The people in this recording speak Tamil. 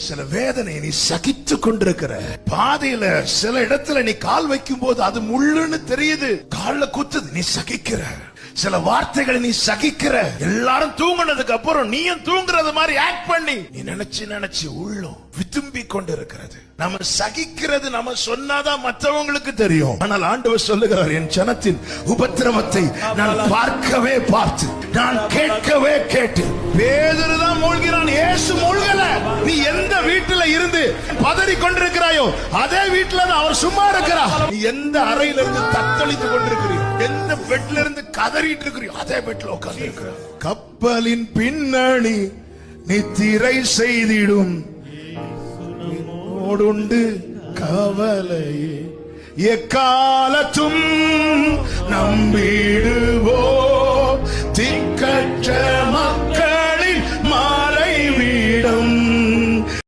சில வேதனை நீ சகித்து கொண்டிருக்கிற பாதையில சில இடத்துல நீ கால் வைக்கும் போது அது முள்ளுன்னு தெரியுது, கால்ல குத்துது, நீ சகிக்கிற. சில வார்த்தைகளை நீ சகிக்கிற. எல்லாரும் தூங்குனதுக்கு அப்புறம் நீயும் தூங்குறது மாதிரி ஆக்ட் பண்ணி நீ நினைச்சு உள்ளம் விரும்பி கொண்டு இருக்கிறது. நம்ம சகிக்கிறது நம்ம சொன்னாதான் மற்றவங்களுக்கு தெரியும். ஆனால் ஆண்டவர் சொல்லுகிறார், என் ஜனத்தின் உபத்திரவத்தை நான் பார்க்கவே பார்த்து, நான் கேட்கவே கேட்டு. பேதுரு தான் மூழ்கிறான், இயேசு மூழ்கல. நீ எந்த வீட்டுல இருந்து பதறி கொண்டிருக்கிறாயோ அதே வீட்டுல தான் அவர் சும்மா இருக்கிறார். நீ எந்த அறையில இருந்து தத்தளித்து கொண்டிருக்கிறீ, எந்த பெட்ல இருந்து கதறிட்டு இருக்கிறீ, அதே பெட்ல உட்கார்ந்து இருக்கிறார். கப்பலின் பின்னணி நித்திரை செய்திடும் ஓடுண்டு கவலையே எக்காலத்தும் நம்பிடுவோ திக்கற்ற